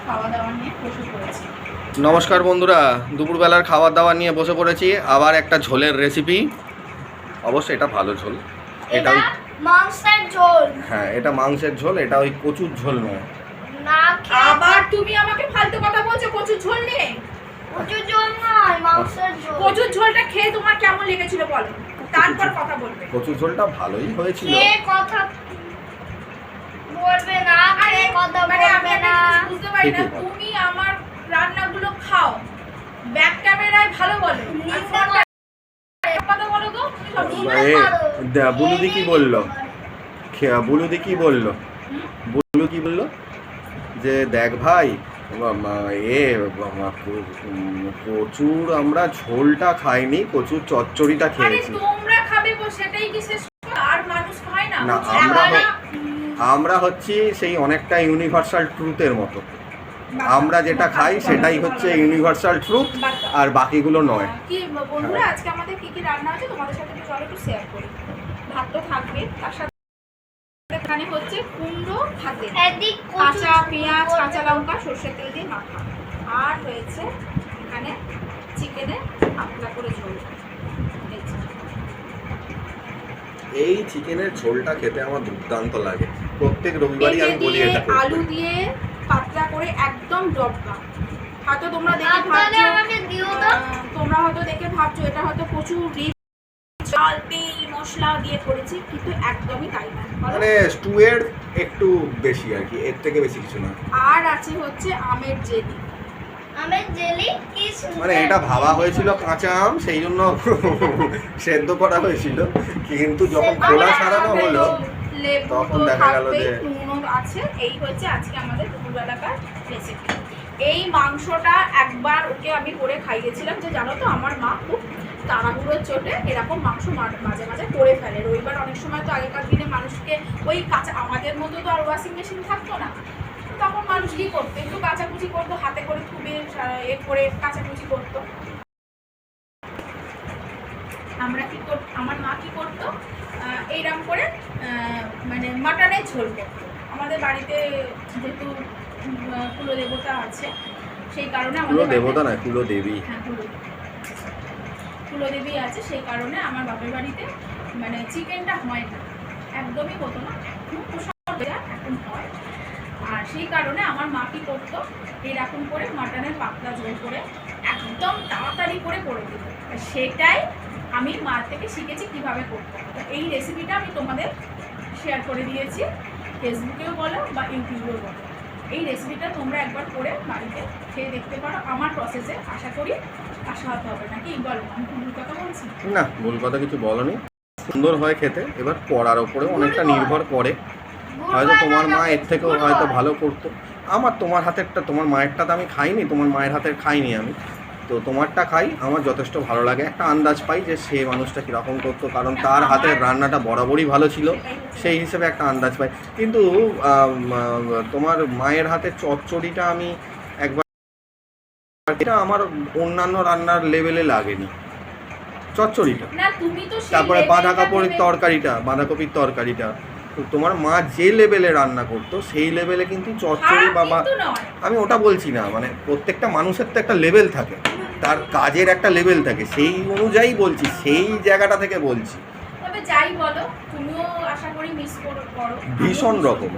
খাওয়া দাওয়া নিয়ে বসে পড়েছি। নমস্কার বন্ধুরা, দুপুরবেলার খাবার দাবার নিয়ে বসে পড়েছি। আবার একটা ঝোলের রেসিপি। অবশ্যই এটা ভালো ঝোল, এটা ওই মাংসের ঝোল। হ্যাঁ, এটা মাংসের ঝোল, এটা ওই কচুর ঝোল নয়। না, আবার তুমি আমাকে ফালতু কথা বলছো কচুর ঝোল নিয়ে। কচুর ঝোল নয়, মাংসের ঝোল। কচুর ঝোলটা খেয়ে তোমার কেমন লেগেছিল বলো, তারপর কথা বলবে। কচুর ঝোলটা ভালোই হয়েছিল। কে কথা বলবে না, কে কথা মানে আমি বলবে না। বুঝতে পারি না, তুমি আমার রান্নাগুলো খাও, ব্যাক ক্যামেরায় ভালো বলো, আর ফোনটা কথা বলো তো তুমি সব বুলুদি কি বললো? বুলুদি কি বললো? বুলু কি বললো যে দেখ ভাই, কচুর আমরা ঝোলটা খাইনি, কচুর চচ্চড়িটা খেয়েছি। তোমরা খাবে সেটাই কি শেষ, আর মানুষ খায় না? না, আমরা হচ্ছি সেই অনেকটা ইউনিভার্সাল ট্রুথের মতো। আমরা যেটা খাই সেটাই হচ্ছে ইউনিভার্সাল ট্রুথ, আর বাকিগুলো নয়। কি বন্ধুরা, আজকে আমাদের কি কি রান্না আছে তোমাদের সাথে চলো একটু শেয়ার করি। ভাত তো থাকবে, তার সাথে এখানে হচ্ছে কুমড়ো ভাতে, কাঁচা পেঁয়াজ, কাঁচা লঙ্কা, সরষের তেল দিয়ে মাখা, আর রয়েছে এখানে চিকেনের পাতলা করে ঝোল। এই চিকেনের ঝোলটা খেতে আমার দুর্দান্ত লাগে। প্রত্যেক রবিবারই আমি বলি এটা করতে। আলু দিয়ে পাতলা করে একদম ডবকা। হয়তো তোমরা দেখে ভাবছো এটা হয়তো প্রচুর চাল তেল মশলা দিয়ে করেছি, কিন্তু একদমই তাই না। মানে স্টু এর একটু বেশি আর কি, এর থেকে বেশি কিছু না। আর আছে হচ্ছে আমের জেলি। আমের জেলি কি মানে এটা ভাবা হয়েছিল কাঁচা আম, সেই জন্য সেদ্ধ করা হয়েছিল, কিন্তু যখন খোলা ছাড়ানো হলো তখন দেখা গেল যে নুনও আছে। এই হচ্ছে আজকে আমাদের দুপুরবেলাকার রেসিপি। এই মাংসটা একবার ওকে আমি করে খাইয়েছিলাম, যে জানো তো আমার মা খুব তাড়াহুড়োর চোটে এরকম মাংস মাঝে মাঝে করে ফেলে। রবিবার অনেক সময় তো আগেকার দিনে মানুষকে ওই কাঁচা, আমাদের মতো তো আর ওয়াশিং মেশিন থাকতো না, তখন মানুষ কী করতো, একটু কাচাকুচি করতো, হাতে করে খুবই এ করে কাচাকুচি করতো। আমার মা কি করতো, এইরকম করে মানে মাটনের ঝোল করতো। আমাদের বাড়িতে যেহেতু কুলদেবতা আছে, সেই কারণে কুলদেবতা না, কুলদেবী। হ্যাঁ, কুলদেবী আছে, সেই কারণে আমার বাপের বাড়িতে মানে চিকেনটা হয় না, একদমই হতো না। এখন হয়, আর সেই কারণে আমার মা কি করতো, এরকম করে মাটনের পাতলা ঝোল করে একদম তাড়াতাড়ি করে দিত। সেটাই আমি মা থেকে শিখেছি কীভাবে করতে হবে। এই রেসিপিটা আমি তোমাদের শেয়ার করে দিয়েছি, ফেসবুকেও বলো বা ইউটিউবেও বলো। এই রেসিপিটা তোমরা একবার করে বাড়িতে খেয়ে দেখতে পারো আমার প্রসেসে। আশা করি আশাহত হবে না। কি বলো, আমি ভুল কথা বলছি? না, ভুল কথা কিছু বলনি। সুন্দর হয় খেতে। এবার করার ওপরে অনেকটা নির্ভর করে, হয়তো তোমার মা এর থেকেও হয়তো ভালো করতো। তোমার হাতেরটা, তোমার মায়েরটা তো আমি খাইনি, তোমার মায়ের হাতের খাইনি আমি, তো তোমারটা খাই, আমার যথেষ্ট ভালো লাগে। একটা আন্দাজ পাই যে সে মানুষটা কীরকম করতো, কারণ তার হাতের রান্নাটা বরাবরই ভালো ছিল, সেই হিসেবে একটা আন্দাজ পাই। কিন্তু তোমার মায়ের হাতের চচ্চড়িটা আমি একবার, এটা আমার অন্যান্য রান্নার লেভেলে লাগেনি চচ্চড়িটা। তারপরে বাঁধাকপির তরকারিটা তোমার মা যে লেভেলে রান্না করতো সেই লেভেলে কিন্তু চচ্চড়ি বাবা, আমি ওটা বলছি না, মানে প্রত্যেকটা মানুষের তো একটা লেভেল থাকে, তার কাজের একটা লেভেল থাকে, সেই অনুযায়ী বলছি, সেই জায়গাটা থেকে বলছি। তবে যাই বলো, তুমিও আশা করি মিস করো। ভীষণ রকম।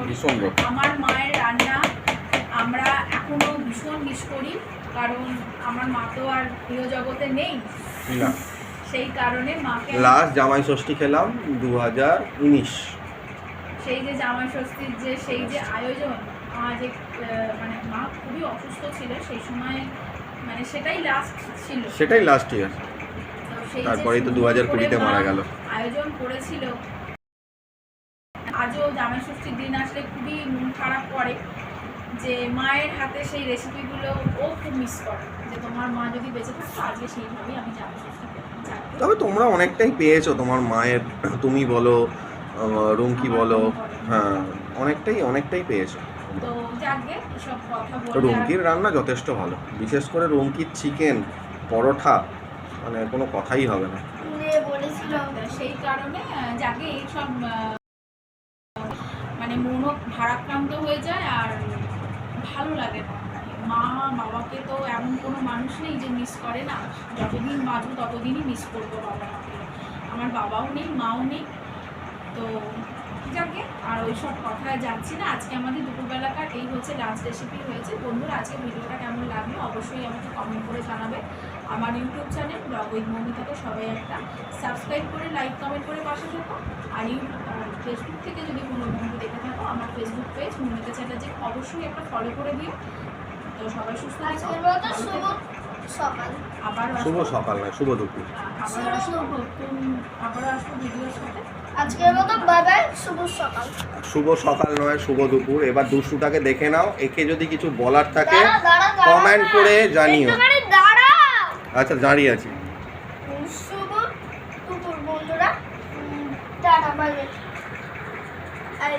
আমার মায়ের রান্না আমরা এখনো ভীষণ মিস করি, কারণ আমার মা তো আর প্রিয় জগতে নেই না, সেই কারণে মাকে লাস্ট জামাই ষষ্ঠী খেলাম 2019। সেই যে জামাই ষষ্ঠীর সেই যে আয়োজন, যে মানে মা খুবই অসুস্থ ছিল সেই সময়, মানে সেটাই লাস্ট ইয়ার। তারপরেই তো 2020-তে মারা গেল। আয়োজন করেছিল। আজও জামাই ষষ্ঠীর দিন আসলে খুবই মন খারাপ করে, যে মায়ের হাতে সেই রেসিপিগুলো ও খুব মিস করে, যে তোমার মা যদি বেঁচে থাকতো আজকে সেইভাবেই আমি জামাই ষষ্ঠী পেতাম। তবে তোমরা অনেকটাই পেয়েছো, তোমার মায়ের, তুমি বলো, রুমকি বলো, হ্যাঁ অনেকটাই পেয়েছো। তো যাকে সব কথা বলে, রুমকির রান্না যথেষ্ট ভালো, বিশেষ করে রুমকির চিকেন পরোটা, মানে কোনো কথাই হবে না। সেই কারণে যাকে এইসব মানে মনও ভারাক্রান্ত হয়ে যায়, আর ভালো লাগে না। মা বাবাকে তো এমন কোনো মানুষ নেই যে মিস করে না। যতদিন বাঁচবো ততদিনই মিস করবো বাবা মাকে। আমার বাবাও নেই, মাও নেই। তো যাকে আর ওই সব কথায় যাচ্ছি না। আজকে আমাদের দুপুরবেলাকার এই হচ্ছে লাঞ্চ রেসিপি হয়েছে। বন্ধুরা, আজকে ভিডিওটা কেমন লাগলো অবশ্যই আমাকে কমেন্ট করে জানাবে। আমার ইউটিউব চ্যানেল ব্লগ উইথ মৌমিতাকে সবাই একটা সাবস্ক্রাইব করে লাইক কমেন্ট করে পাশে থাকো। আর ফেসবুক থেকে যদি কোনো বন্ধু দেখে থাকো, আমার ফেসবুক পেজ মৌমিতা চ্যাটার্জি অবশ্যই একটা ফলো করে দিও। তো সবাই সুস্থ থাকো। আজকের মতো শুভ সকাল। আবার শুভ সকাল নয়, শুভ দুপুর। আবার আসবো ভিডিওর সাথে। আজকের মতো বাই বাই, শুভ সকাল। শুভ সকাল নয়, শুভ দুপুর। এবার দুষ্টুটাকে দেখে নাও, একে যদি কিছু বলার থাকে দাঁড়া, দাঁড়া, দাঁড়া কমেন্ট না। করে জানিও। একটুখানি দাঁড়া। আচ্ছা, দাঁড়িয়ে আছি।